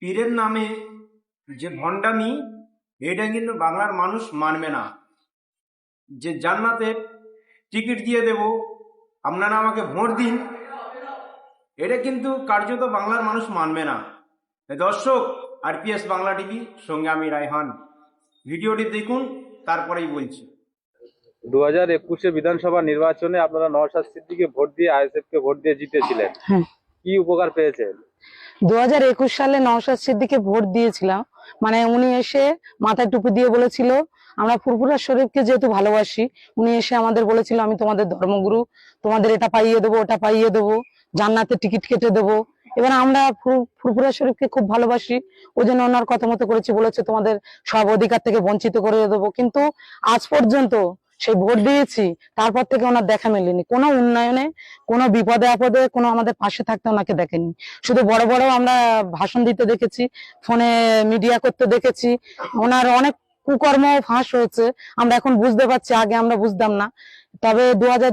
পীরের নামে যে ভণ্ডামি, এটা কিন্তু বাংলার মানুষ মানবে না। যে জান্নাতে টিকিট দিয়ে দেব, আপনারা আমাকে ভোট দিন, এটা কিন্তু কার্যত বাংলার মানুষ মানবে না। দর্শক, আরপিএস বাংলা টিভি সঙ্গে আমি রায়হান, ভিডিওটি দেখুন, তারপরেই বলছি। 2021 বিধানসভা নির্বাচনে আপনারা নওশাদ সিদ্দিকীকে ভোট দিয়ে আইএসএফ কে ভোট দিয়ে জিতেছিলেন, কি উপকার পেয়েছেন? 2021 সালে নওশাদ সিদ্দিকীকে ভোট দিয়েছিলাম, মানে উনি এসে মাথায় টুপি দিয়ে বলেছিল, আমরা ফুরফুরা শরীফকে যেহেতু ভালোবাসি, উনি এসে আমাদের বলেছিল আমি তোমাদের ধর্মগুরু, তোমাদের এটা পাইয়ে দেবো, ওটা পাইয়ে দেবো, জান্নাতে টিকিট কেটে দেবো। এবার আমরা ফুরফুরা শরীফকে খুব ভালোবাসি, ওই জন্য ওনার কথা মতো করেছি, বলেছে তোমাদের সব অধিকার থেকে বঞ্চিত করে দেবো। কিন্তু আজ পর্যন্ত সেই ভোট দিয়েছি, তারপর থেকে ওনার দেখা মেলেনি। কোনো উন্নয়নে, কোনো বিপদে আপদে কোনো আমাদের পাশে থাকতে ওনাকে দেখেনি। শুধু বড় বড় আমরা ভাষণ দিতে দেখেছি, ফোনে মিডিয়া করতে দেখেছি। ওনার অনেক কুকর্ম ফাঁস হয়েছে, আমরা এখন বুঝতে পারছি, আগে আমরা বুঝতাম না। তবে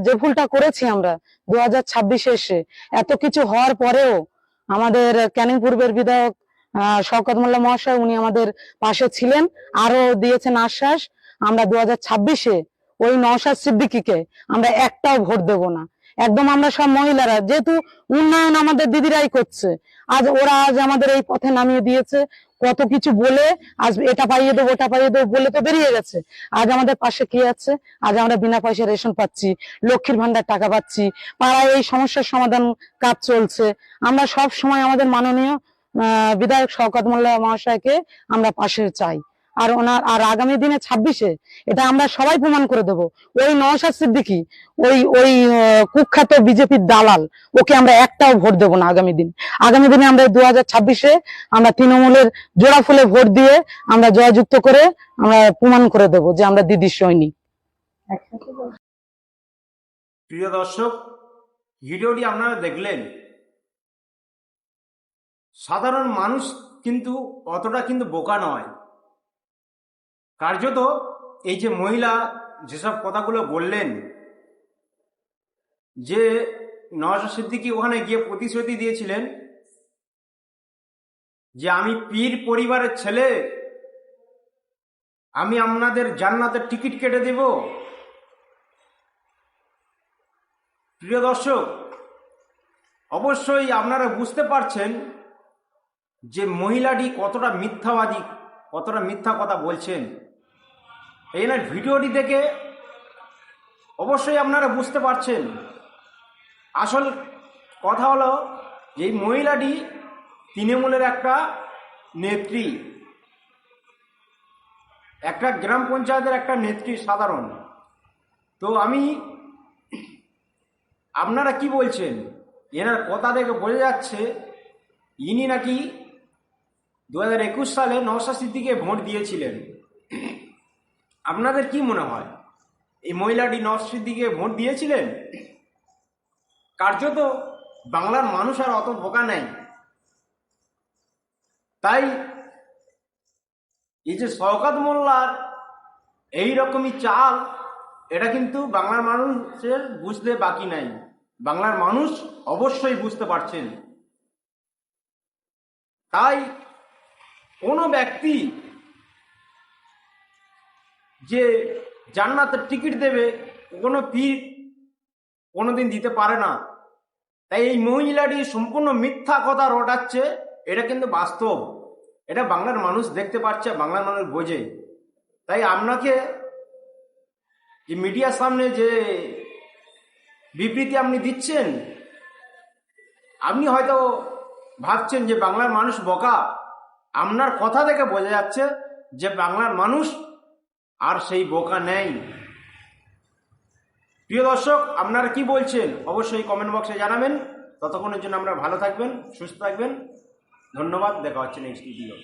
যে ভুলটা করেছি আমরা 2026-এ এসে, এত কিছু হওয়ার পরেও আমাদের ক্যানিং পূর্বের বিধায়ক শওকত মোল্লা মহাশয়, উনি আমাদের পাশে ছিলেন, আরো দিয়েছেন আশ্বাস। আমরা 2026-এ ওই নওশাদ সিদ্দিকীকে আমরা একটাও ভোট দেব না। একদম আমরা সব মহিলারা, যেহেতু উন্নয়ন আমাদের দিদিরাই করছে, আজ আমাদের এই পথে নামিয়ে দিয়েছে। কত কিছু বলে আজ এটা পাইয়ে দেবো, ওটা পাইয়ে দেবো বলে তো বেরিয়ে গেছে। আজ আমাদের পাশে কি আছে? আজ আমরা বিনা পয়সা রেশন পাচ্ছি, লক্ষ্মীর ভান্ডার টাকা পাচ্ছি, পাড়ায় এই সমস্যার সমাধান কাজ চলছে। আমরা সব সময় আমাদের মাননীয় বিধায়ক শওকত মোল্লা মহাশয়কে আমরা পাশে চাই। আর আগামী দিনে 26-এ এটা আমরা সবাই প্রমাণ করে দেব, ওই নওশাদ সিদ্দিকী, ওই কুখ্যাত বিজেপির দালাল, ওকে আমরা একটাও ভোট দেব না আগামী দিনে। আমরা 2026-এ আমরা তৃণমূলের জোড়া ফুলে ভোট দিয়ে আমরা জয়যুক্ত করে আমরা প্রমাণ করে দেব যে আমরা দিদির সৈনিক। প্রিয় দর্শক, ভিডিওটি আপনারা দেখলেন। সাধারণ মানুষ কিন্তু অতটা কিন্তু বোকা নয়। কার্যত এই যে মহিলা যেসব কথাগুলো বললেন, যে নওশাদ সিদ্দিকী ওখানে গিয়ে প্রতিশ্রুতি দিয়েছিলেন যে আমি পীর পরিবারের ছেলে, আমি আপনাদের জান্নাতের টিকিট কেটে দেব। প্রিয় দর্শক, অবশ্যই আপনারা বুঝতে পারছেন যে মহিলাটি কতটা মিথ্যাবাদী, কতটা মিথ্যা কথা বলছেন। এই না ভিডিওটি দেখে অবশ্যই আপনারা বুঝতে পারছেন। আসল কথা হলো যে এই মহিলাটি তৃণমূলের একটা নেত্রী, একটা গ্রাম পঞ্চায়েতের একটা নেত্রী সাধারণ। তো আপনারা কি বলছেন? এনার কথা দেখে বোঝা যাচ্ছে ইনি নাকি 2021 সালে নওশাদ সিদ্দিকীকে ভোট দিয়েছিলেন। আপনাদের কি মনে হয়, এই মহিলাটি নওশাদ সিদ্দিকীকে ভোট দিয়েছিলেন? কার্যত বাংলার মানুষ আর অত বোকা নেই। তাই এই যে শওকত মোল্লার এইরকমই চাল, এটা কিন্তু বাংলার মানুষের বুঝতে বাকি নাই। বাংলার মানুষ অবশ্যই বুঝতে পারছেন। তাই কোনো ব্যক্তি যে জান্নাতের টিকিট দেবে, কোনো পীর কোনোদিন দিতে পারে না। তাই এই মহিলাটি সম্পূর্ণ মিথ্যা কথা রটাচ্ছে, এটা কিন্তু বাস্তব। এটা বাংলার মানুষ দেখতে পাচ্ছে, বাংলার মানুষ বোঝে। তাই আপনাকে যে মিডিয়ার সামনে যে বিবৃতি আপনি দিচ্ছেন, আপনি হয়তো ভাবছেন যে বাংলার মানুষ বোকা। আপনার কথা থেকে বোঝা যাচ্ছে যে বাংলার মানুষ আর সেই বোকা নেই। প্রিয় দর্শক, আপনারা কি বলছেন অবশ্যই কমেন্ট বক্সে জানাবেন। ততক্ষণের জন্য আমরা ভালো থাকবেন, সুস্থ থাকবেন। ধন্যবাদ, দেখা হচ্ছে নেক্সট ভিডিও।